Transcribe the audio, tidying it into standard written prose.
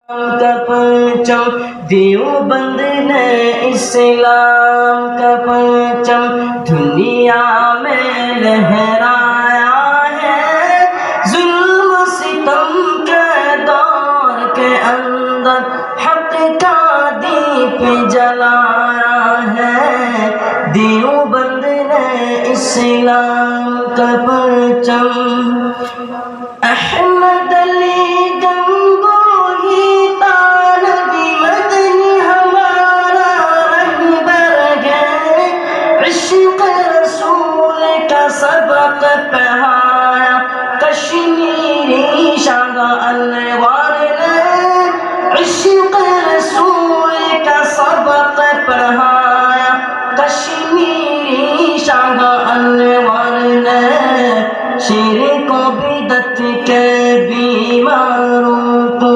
کا پرچم دیوبند نے اسلام کا پرچم دنیا میں لہرایا ہے، ظلم و ستم کے دور کے اندر حق کا دیپ جلایا ہے، دیوبند نے اسلام کا پرچم۔ احمد علی گنگوہی طالبی مدنی ہمارا رہبر ہے، عشق رسول کا سبق پڑھایا کشمیری شاہ انوار نے، عشق رسول کا سبق پڑھایا کشمیری شاہ انوار نے، شرک و بدعت کے بیماروں کو